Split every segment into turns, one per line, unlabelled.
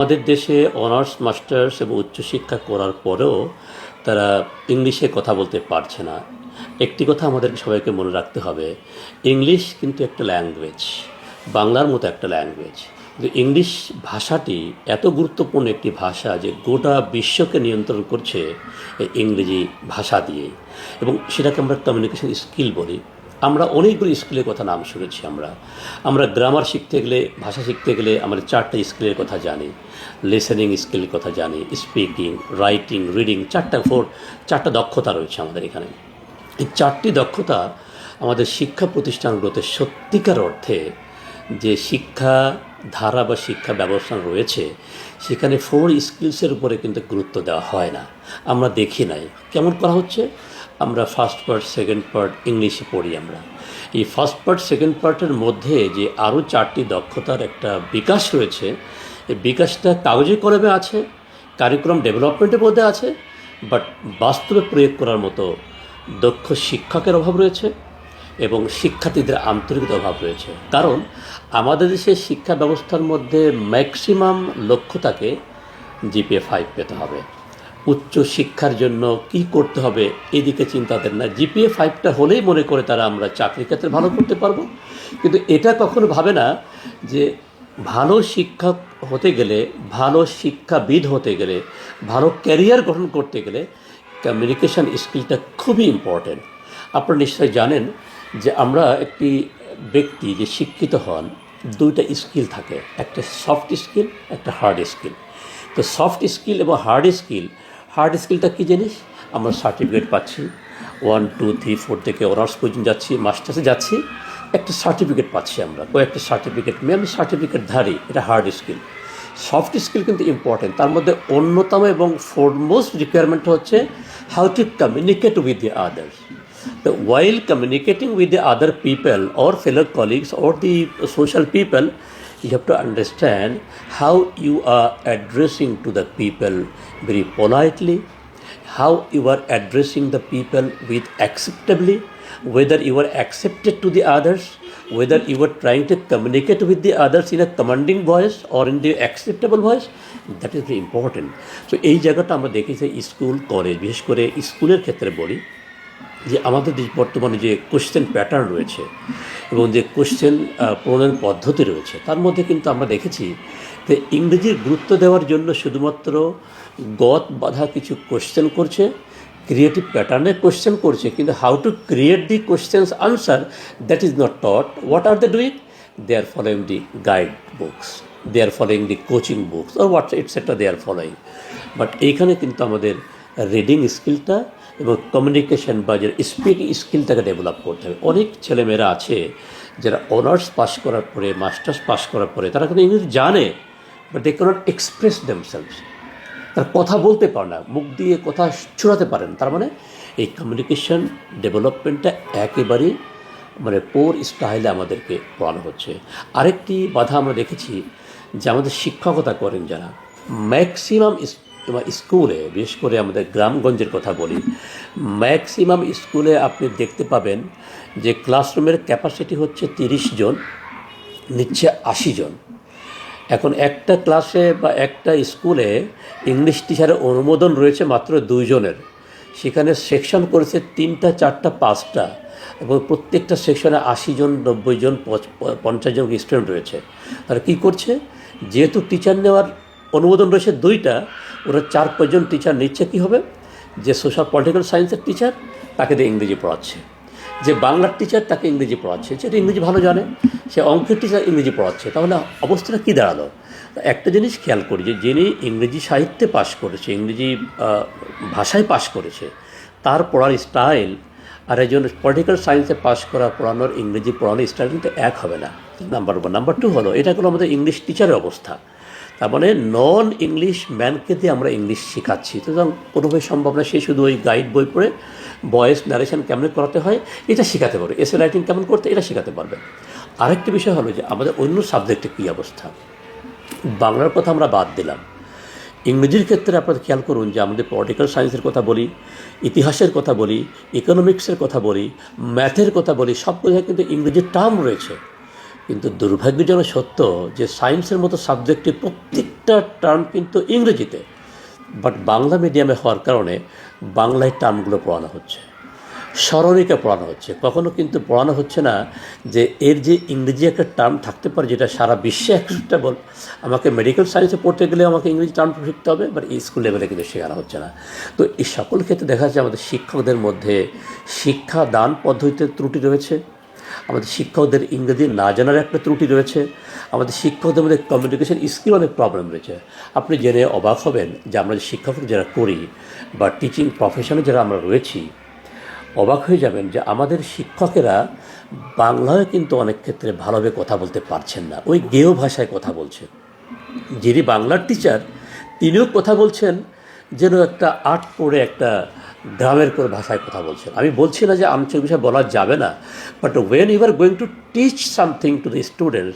আমাদের দেশে honours masters এবং উচ্চশিক্ষা করার পরেও তারা ইংলিশে কথা বলতে পারছে না। একটি কথা আমাদের সবাইকে মনে রাখতে হবে, ইংলিশ কিন্তু একটা ল্যাঙ্গুয়েজ, বাংলার মতো একটা ল্যাঙ্গুয়েজ। কিন্তু ইংলিশ ভাষাটি এত গুরুত্বপূর্ণ একটি ভাষা যে গোটা বিশ্বকে নিয়ন্ত্রণ করছে এই ইংরেজি ভাষা দিয়ে, এবং সেটাকে আমরা কমিউনিকেশন স্কিল বলি। আমরা অনেকগুলো স্কিলের কথা নাম শুনেছি। আমরা গ্রামার শিখতে গেলে, ভাষা শিখতে গেলে আমরা চারটা স্কিলের কথা জানি। লিসেনিং স্কিলের কথা জানি, স্পিকিং, রাইটিং, রিডিং, চারটা দক্ষতা রয়েছে আমাদের এখানে। এই চারটি দক্ষতা আমাদের শিক্ষা প্রতিষ্ঠানগুলোতে সত্যিকার অর্থে যে শিক্ষা ধারা বা শিক্ষা ব্যবস্থা রয়েছে সেখানে স্কিলসের উপরে কিন্তু গুরুত্ব দেওয়া হয় না। আমরা দেখি নাই কেমন করা হচ্ছে। আমরা ফার্স্ট পার্ট, সেকেন্ড পার্ট ইংলিশে পড়ি। আমরা এই ফার্স্ট পার্ট, সেকেন্ড পার্টের মধ্যে যে আরও চারটি দক্ষতার একটা বিকাশ রয়েছে, এই বিকাশটা কাগজে কলমে আছে, কারিকুলাম ডেভেলপমেন্টের মধ্যে আছে, বাট বাস্তবে প্রয়োগ করার মতো দক্ষ শিক্ষকের অভাব রয়েছে এবং শিক্ষার্থীদের আন্তরিকতার অভাব রয়েছে। কারণ আমাদের দেশের শিক্ষা ব্যবস্থার মধ্যে ম্যাক্সিমাম লক্ষ্য থাকে জিপিএ 5 পেতে হবে। উচ্চ শিক্ষার জন্য কি করতে হবে এদিকে চিন্তা দেন না। জিপিএ 5টা হলেই মনে করে তারা আমরা চাকরি ক্ষেত্রে ভালো করতে পারবো, কিন্তু এটা কখনো ভাবে না যে ভালো শিক্ষক হতে গেলে, ভালো শিক্ষাবিদ হতে গেলে, ভালো ক্যারিয়ার গঠন করতে গেলে কমিউনিকেশন স্কিলটা খুবই ইম্পর্ট্যান্ট। আপনারা নিশ্চয়ই জানেন যে আমরা একটি ব্যক্তি যে শিক্ষিত হন, দুইটা স্কিল থাকে, একটা সফট স্কিল, একটা হার্ড স্কিল। তো সফট স্কিল এবং হার্ড স্কিলটা কী জিনিস? আমরা সার্টিফিকেট পাচ্ছি, 1, 2, 3, 4 থেকে অনার্স পর্যন্ত যাচ্ছি, মাস্টার্সে যাচ্ছি, একটা সার্টিফিকেট পাচ্ছি। আমরা কয়েকটা সার্টিফিকেট নিয়ে আমি সার্টিফিকেটধারী, এটা হার্ড স্কিল। সফট স্কিল কিন্তু ইম্পর্টেন্ট। তার মধ্যে অন্যতম এবং ফরমোস্ট রিকোয়ারমেন্ট হচ্ছে how to communicate with the others. So while communicating with the other people or fellow colleagues or the social people, you have to understand how you are addressing to the people very politely, how you are addressing the people with acceptably, whether you are accepted to the others, whether you are trying to communicate with the others in a commanding voice or in the acceptable voice. That is very important. So এই জায়গাটা আমরা দেখেছি school college, বিশেষ করে স্কুলের ক্ষেত্রে বলি যে আমাদের বর্তমানে যে কোশ্চেন প্যাটার্ন রয়েছে এবং যে কোশ্চেন প্রণয়ন পদ্ধতি রয়েছে, তার মধ্যে কিন্তু আমরা দেখেছি যে ইংরেজির গুরুত্ব দেওয়ার জন্য শুধুমাত্র গত বাঁধা কিছু কোশ্চেন করছে, ক্রিয়েটিভ প্যাটার্নের কোশ্চেন করছে, কিন্তু how to create the questions answer, that is not taught. What are they doing? They are following the guide books, they are following the coaching books or what's etcetera they are following. But এইখানে কিন্তু আমাদের reading স্কিলটা এবং communication বা যে speaking স্কিলটাকে develop করতে হবে। অনেক ছেলেমেয়েরা আছে যারা অনার্স পাস করার পরে, মাস্টার্স পাস করার পরে তারা কিন্তু ইংরেজি জানে, but they can't express themselves. তারা কথা বলতে পারে না, মুখ দিয়ে কথা ছড়াতে পারেন। তার মানে এই কমিউনিকেশন ডেভেলপমেন্টটা একেবারেই পোর স্টাইলে আমাদেরকে পড়ানো হচ্ছে। আরেকটি বাধা আমরা দেখেছি যে আমাদের শিক্ষকতা করেন যারা, ম্যাক্সিমাম স্কুলে, বিশেষ করে আমাদের গ্রামগঞ্জের কথা বলি, ম্যাক্সিমাম স্কুলে আপনি দেখতে পাবেন যে ক্লাসরুমের ক্যাপাসিটি হচ্ছে 30 জন, নিচ্ছে 80 জন। এখন একটা ক্লাসে বা একটা স্কুলে ইংলিশ টিচারের অনুমোদন রয়েছে মাত্র 2 জনের। সেখানে সেকশন করেছে 3টা, 4টা, 5টা, এবং প্রত্যেকটা সেকশনে 80 জন, 90 জন, 50 জন স্টুডেন্ট রয়েছে। তারা কী করছে? যেহেতু টিচার নেওয়ার অনুমোদন রয়েছে 2টা, ওরা 4-5 জন টিচার নিচ্ছে। কী হবে? যে সোশ্যাল পলিটিক্যাল সায়েন্সের টিচার তাকে দিয়ে ইংরেজি পড়াচ্ছে, যে বাংলার টিচার তাকে ইংরেজি পড়াচ্ছে, যেটা ইংরেজি ভালো জানে, সে অঙ্কের টিচার ইংরেজি পড়াচ্ছে। তাহলে অবস্থাটা কী দাঁড়ালো? একটা জিনিস খেয়াল করি যে যিনি ইংরেজি সাহিত্যে পাশ করেছে, ইংরেজি ভাষায় পাশ করেছে, তার পড়ার স্টাইল আর একজন পলিটিক্যাল সায়েন্সে পাশ করা পড়ানোর ইংরেজি পড়ানোর স্টাইল কিন্তু এক হবে না। নাম্বার 1। নাম্বার 2 হলো, এটা হলো আমাদের ইংলিশ টিচারের অবস্থা। তার মানে নন ইংলিশ ম্যানকে দিয়ে আমরা ইংলিশ শেখাচ্ছি, তো কোনোভাবে সম্ভব না সে শুধু ওই গাইড বই পড়ে ভয়েস ন্যারেশন কেমন করাতে হয় এটা শেখাতে পারবে, এসে রাইটিং কেমন করতে এটা শেখাতে পারবে। আরেকটি বিষয় হলো যে আমাদের অন্য সাবজেক্টে কী অবস্থা। বাংলার কথা আমরা বাদ দিলাম, ইংরেজির ক্ষেত্রে আপনারা খেয়াল করুন যে আমাদের পলিটিক্যাল সায়েন্সের কথা বলি, ইতিহাসের কথা বলি, ইকোনমিক্সের কথা বলি, ম্যাথের কথা বলি, সব জায়গায় কিন্তু ইংরেজির টার্ম রয়েছে। কিন্তু দুর্ভাগ্যজনক সত্য যে সায়েন্সের মতো সাবজেক্টে প্রত্যেকটা প্রত্যেকটা টার্ম কিন্তু ইংরেজিতে, বাট বাংলা মিডিয়ামে হওয়ার কারণে বাংলায় টার্মগুলো পড়ানো হচ্ছে, স্মরণিকা পড়ানো হচ্ছে। কখনো কিন্তু পড়ানো হচ্ছে না যে এর যে ইংরেজি একটা টার্ম থাকতে পারে যেটা সারা বিশ্বে অ্যাকসেপ্টেবল। আমাকে মেডিকেল সায়েন্সে পড়তে গেলে আমাকে ইংরেজি টার্ম শিখতে হবে, বাট এই স্কুল লেভেলে কিন্তু শেখানো হচ্ছে না। তো এই সকল ক্ষেত্রে দেখা যাচ্ছে আমাদের শিক্ষকদের মধ্যে শিক্ষা দান পদ্ধতিতে ত্রুটি রয়েছে, আমাদের শিক্ষকদের ইংরেজি না জানার একটা ত্রুটি রয়েছে, আমাদের শিক্ষকদের মধ্যে কমিউনিকেশন স্কিল অনেক প্রবলেম রয়েছে। আপনি জেনে অবাক হবেন যে আমরা যে শিক্ষক যারা করি বা টিচিং প্রফেশনে যারা আমরা রয়েছি, অবাক হয়ে যাবেন যে আমাদের শিক্ষকেরা বাংলায় কিন্তু অনেক ক্ষেত্রে ভালোভাবে কথা বলতে পারছেন না, ওই গেয় ভাষায় কথা বলছেন। যিনি বাংলার টিচার তিনিও কথা বলছেন যেন একটা আর্ট পড়ে একটা গ্রামের করে ভাষায় কথা বলছেন। আমি বলছি না যে আঞ্চলিক ভাষা বলা যাবে না, but when you are going to teach something to the students,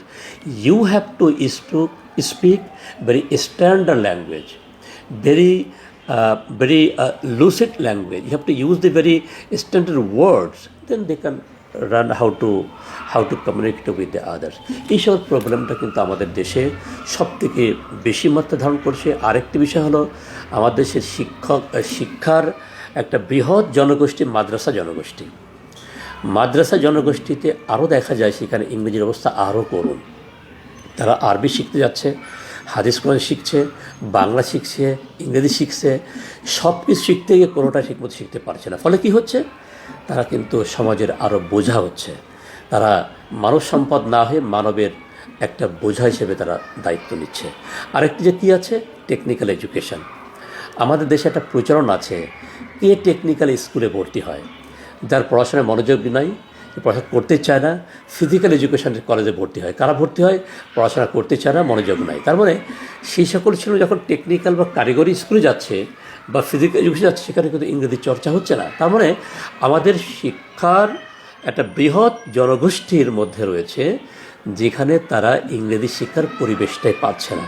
you have to speak very standard language, very lucid language. You have to use the very standard words, then they can learn how to communicate with the others. এইসব প্রবলেমটা কিন্তু আমাদের দেশে সবথেকে বেশি মাত্রা ধারণ করছে। আরেকটি বিষয় হলো আমাদের দেশের শিক্ষার একটা বৃহৎ জনগোষ্ঠী মাদ্রাসা জনগোষ্ঠীতে আরও দেখা যায় সেখানে ইংরেজির অবস্থা আরও করুণ। তারা আরবি শিখতে যাচ্ছে, হাদিস কোরআন শিখছে, বাংলা শিখছে, ইংরেজি শিখছে, সব কিছু শিখতে গিয়ে কোনোটা ঠিকমতো শিখতে পারছে না। ফলে কি হচ্ছে, তারা কিন্তু সমাজের আরও বোঝা হচ্ছে। তারা মানব সম্পদ না হয়ে মানবের একটা বোঝা হিসেবে তারা দায়িত্ব নিচ্ছে। আরেকটি যে কী আছে, টেকনিক্যাল এডুকেশন। আমাদের দেশে একটা প্রচলন আছে, কে টেকনিক্যাল স্কুলে ভর্তি হয়, যার পড়াশোনায় মনোযোগ নাই, পড়াশোনা করতে চায় না, ফিজিক্যাল এডুকেশনের কলেজে ভর্তি হয়। কারা ভর্তি হয়? পড়াশোনা করতে চায় না, মনোযোগ নাই। তার মানে সেই সকল ছেলে যখন টেকনিক্যাল বা কারিগরি স্কুলে যাচ্ছে বা ফিজিক্যাল এডুকেশন যাচ্ছে, সেখানে কিন্তু ইংরেজি চর্চা হচ্ছে না। তার মানে আমাদের শিক্ষার একটা বৃহৎ জনগোষ্ঠীর মধ্যে রয়েছে যেখানে তারা ইংরেজি শিক্ষার পরিবেশটাই পাচ্ছে না।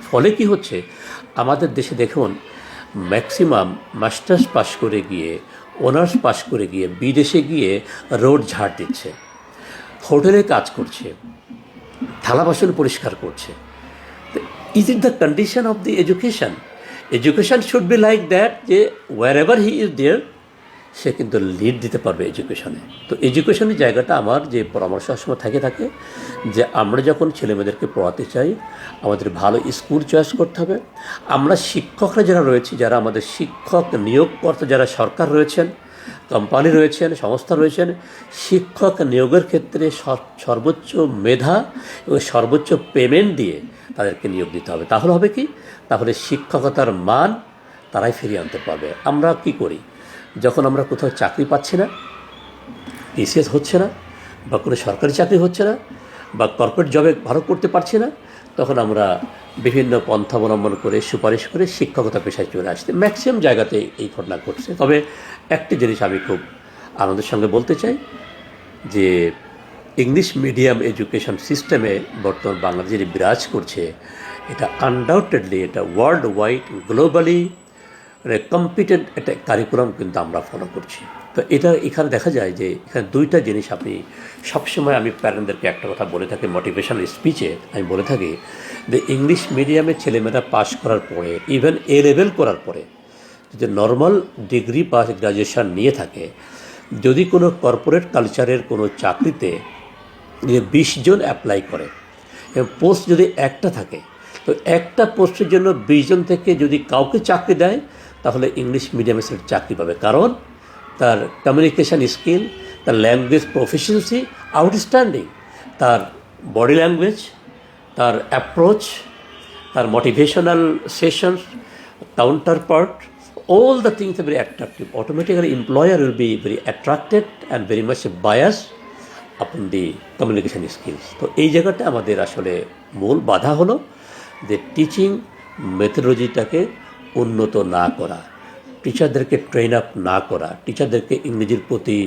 ফলে কি হচ্ছে, আমাদের দেশে দেখুন ম্যাক্সিমাম মাস্টার্স পাশ করে গিয়ে, অনার্স পাশ করে গিয়ে বিদেশে গিয়ে রোড ঝাড় দিচ্ছে, হোটেলে কাজ করছে, থালা বাসন পরিষ্কার করছে। Is it the condition of the education? Education should be like that, যে war ever he is there সে কিন্তু লিড দিতে পারবে এডুকেশনে। তো এডুকেশনের জায়গাটা আমার যে পরামর্শ সবসময় থাকে যে আমরা যখন ছেলেমেয়েদেরকে পড়াতে চাই, আমাদের ভালো স্কুল চয়েস করতে হবে। আমরা শিক্ষকরা যারা রয়েছি, যারা আমাদের শিক্ষক নিয়োগকর্তা, যারা সরকার রয়েছেন, কোম্পানি রয়েছেন, সংস্থা রয়েছেন, শিক্ষক নিয়োগের ক্ষেত্রে সর্বোচ্চ মেধা এবং সর্বোচ্চ পেমেন্ট দিয়ে তাদেরকে নিয়োগ দিতে হবে। তাহলে হবে কি, তাহলে শিক্ষকতার মান তারাই ফিরিয়ে আনতে পারবে। আমরা কি করি, যখন আমরা কোথাও চাকরি পাচ্ছি না, টিসিএস হচ্ছে না, বা কোনো সরকারি চাকরি হচ্ছে না, বা কর্পোরেট জবে ভালো করতে পারছি না, তখন আমরা বিভিন্ন পন্থা অবলম্বন করে সুপারিশ করে শিক্ষকতা পেশায় চলে আসতে ম্যাক্সিমাম জায়গাতে এই ঘটনা ঘটছে। তবে একটি জিনিস আমি খুব আনন্দের সঙ্গে বলতে চাই যে ইংলিশ মিডিয়াম এডুকেশন সিস্টেমে বর্তমান বাংলাদেশে বিরাজ করছে, এটা আনডাউটেডলি এটা ওয়ার্ল্ড ওয়াইড গ্লোবালি কম্পিটেন্ট একটা কারিকুলাম কিন্তু আমরা ফলো করছি। তো এটা এখানে দেখা যায় যে এখানে দুইটা জিনিস আপনি সবসময়, আমি প্যারেন্টদেরকে একটা কথা বলে থাকি মোটিভেশনাল স্পিচে, আমি বলে থাকি যে ইংলিশ মিডিয়ামে ছেলেমেয়েরা পাস করার পরে, ইভেন এ লেভেল করার পরে যদি নর্মাল ডিগ্রি পাস গ্রাজুয়েশন নিয়ে থাকে, যদি কোনো কর্পোরেট কালচারের কোনো চাকরিতে 20 জন অ্যাপ্লাই করে এবং পোস্ট যদি একটা থাকে, তো একটা পোস্টের জন্য 20 জন থেকে যদি কাউকে চাকরি দেয়, তাহলে ইংলিশ মিডিয়ামে সে চাকরি পাবে। কারণ তার কমিউনিকেশান স্কিল, তার ল্যাঙ্গুয়েজ প্রফিসিয়েন্সি আউটস্ট্যান্ডিং, তার বডি ল্যাঙ্গুয়েজ, তার অ্যাপ্রোচ, তার motivational sessions, counter part, all the things are very attractive. Automatically employer will be very attracted and very much biased upon the communication skills. তো এই জায়গাটা আমাদের আসলে মূল বাধা হলো যে টিচিং মেথোডলজিটাকে উন্নত না করা, টিচারদেরকে ট্রেন আপ না করা, টিচারদেরকে ইংরেজির প্রতি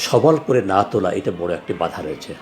সবল করে না তোলা, এটা বড় একটি বাধা রয়েছে।